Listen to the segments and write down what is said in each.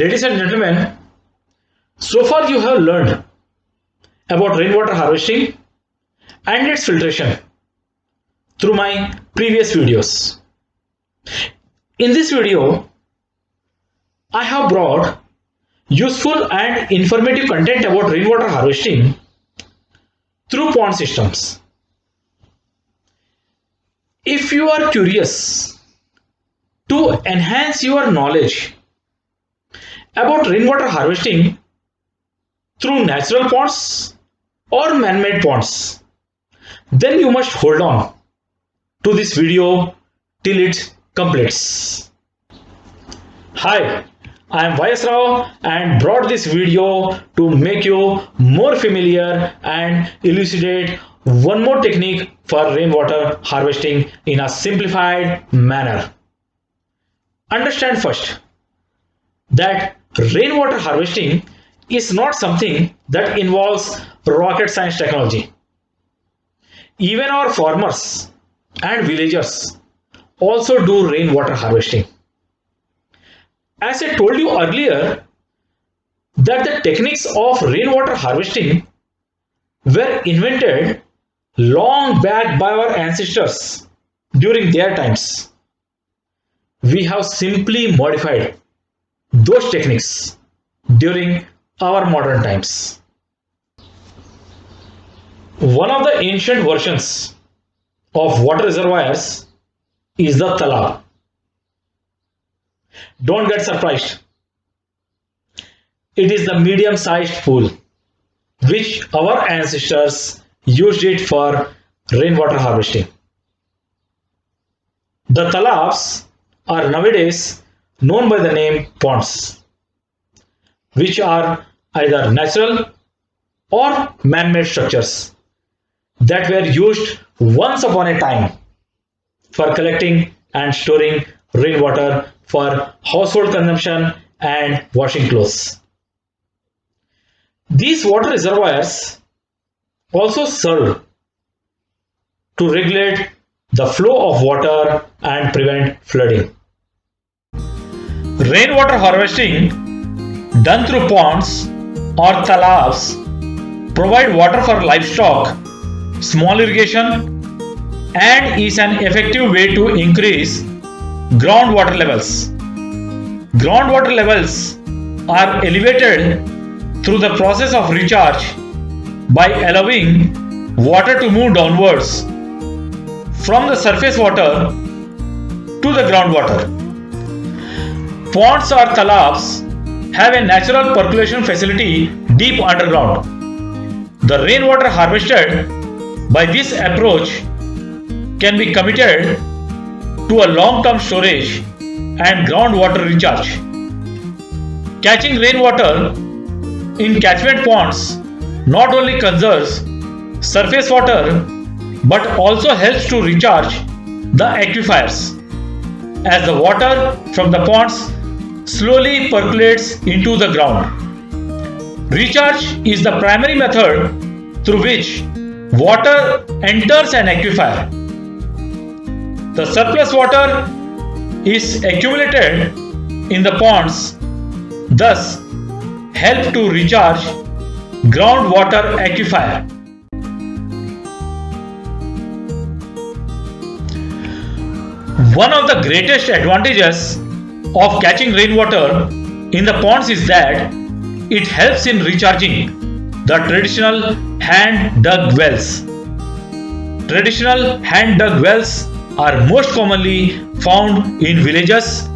Ladies and gentlemen, so far you have learned about rainwater harvesting and its filtration through my previous videos. In this video, I have brought useful and informative content about rainwater harvesting through pond systems. If you are curious to enhance your knowledge about rainwater harvesting through natural ponds or man-made ponds, then you must hold on to this video till it completes. Hi, I am YS Rao and brought this video to make you more familiar and elucidate one more technique for rainwater harvesting in a simplified manner. Understand first that rainwater harvesting is not something that involves rocket science technology. Even our farmers and villagers also do rainwater harvesting. As I told you earlier, that the techniques of rainwater harvesting were invented long back by our ancestors during their times. We have simply modified those techniques during our modern times. One of the ancient versions of water reservoirs is the talab. Don't get surprised. It is the medium-sized pool which our ancestors used it for rainwater harvesting. The talabs are nowadays known by the name ponds, which are either natural or man-made structures that were used once upon a time for collecting and storing rainwater for household consumption and washing clothes. These water reservoirs also serve to regulate the flow of water and prevent flooding. Rainwater harvesting done through ponds or talabs provide water for livestock, small irrigation, and is an effective way to increase groundwater levels. Groundwater levels are elevated through the process of recharge by allowing water to move downwards from the surface water to the groundwater. Ponds or talabs have a natural percolation facility deep underground. The rainwater harvested by this approach can be committed to a long-term storage and groundwater recharge. Catching rainwater in catchment ponds not only conserves surface water but also helps to recharge the aquifers as the water from the ponds slowly percolates into the ground. Recharge is the primary method through which water enters an aquifer. The surplus water is accumulated in the ponds, thus help to recharge groundwater aquifer. One of the greatest advantages of catching rainwater in the ponds is that it helps in recharging the traditional hand-dug wells. Traditional hand-dug wells are most commonly found in villages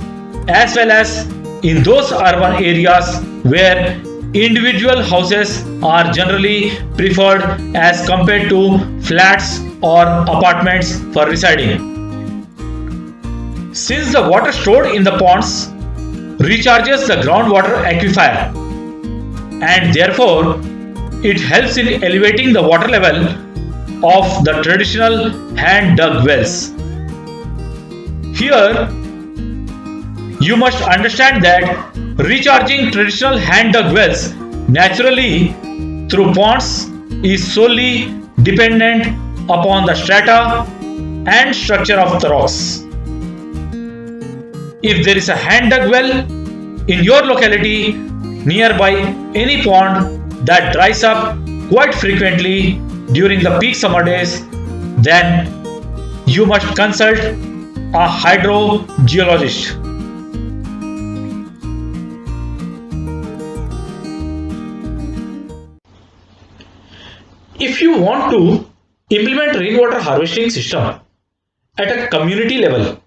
as well as in those urban areas where individual houses are generally preferred as compared to flats or apartments for residing. Since the water stored in the ponds recharges the groundwater aquifer and therefore it helps in elevating the water level of the traditional hand-dug wells. Here, you must understand that recharging traditional hand-dug wells naturally through ponds is solely dependent upon the strata and structure of the rocks. If there is a hand-dug well in your locality nearby any pond that dries up quite frequently during the peak summer days, then you must consult a hydrogeologist. If you want to implement rainwater harvesting system at a community level,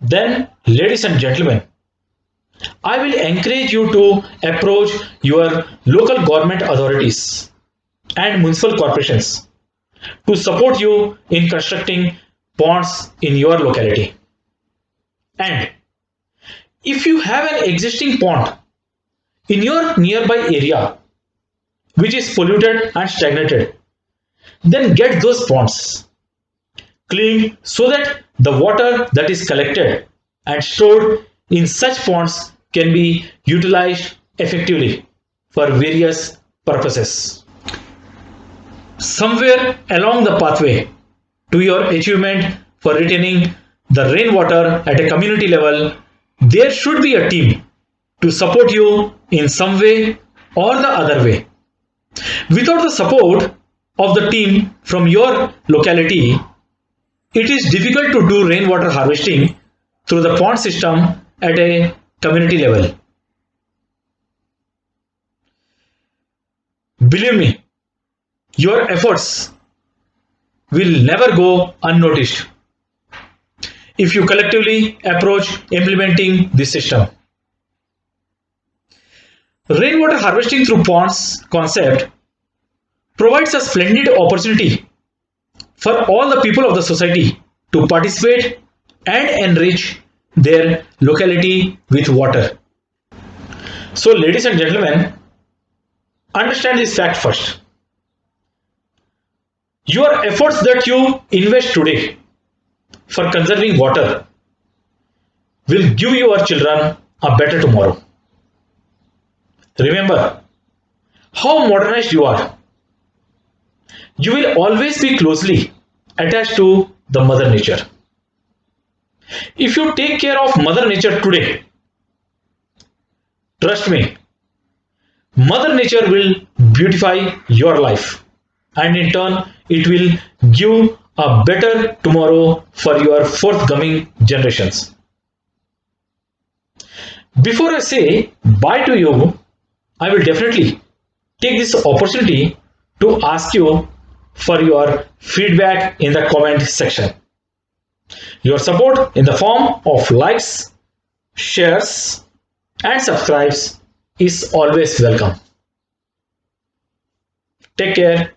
then ladies and gentlemen, I will encourage you to approach your local government authorities and municipal corporations to support you in constructing ponds in your locality. And if you have an existing pond in your nearby area which is polluted and stagnated, then get those ponds cleaned so that the water that is collected and stored in such ponds can be utilized effectively for various purposes. Somewhere along the pathway to your achievement for retaining the rainwater at a community level, there should be a team to support you in some way or the other way. Without the support of the team from your locality, it is difficult to do rainwater harvesting through the pond system at a community level. Believe me, your efforts will never go unnoticed if you collectively approach implementing this system. Rainwater harvesting through ponds concept provides a splendid opportunity for all the people of the society to participate and enrich their locality with water. So, ladies and gentlemen, understand this fact first. Your efforts that you invest today for conserving water will give your children a better tomorrow. Remember how modernized you are. You will always be closely attached to the Mother Nature. If you take care of Mother Nature today, trust me, Mother Nature will beautify your life, and in turn, it will give a better tomorrow for your forthcoming generations. Before I say bye to you, I will definitely take this opportunity to ask you for your feedback in the comment section. Your support in the form of likes, shares, and subscribes is always welcome. Take care.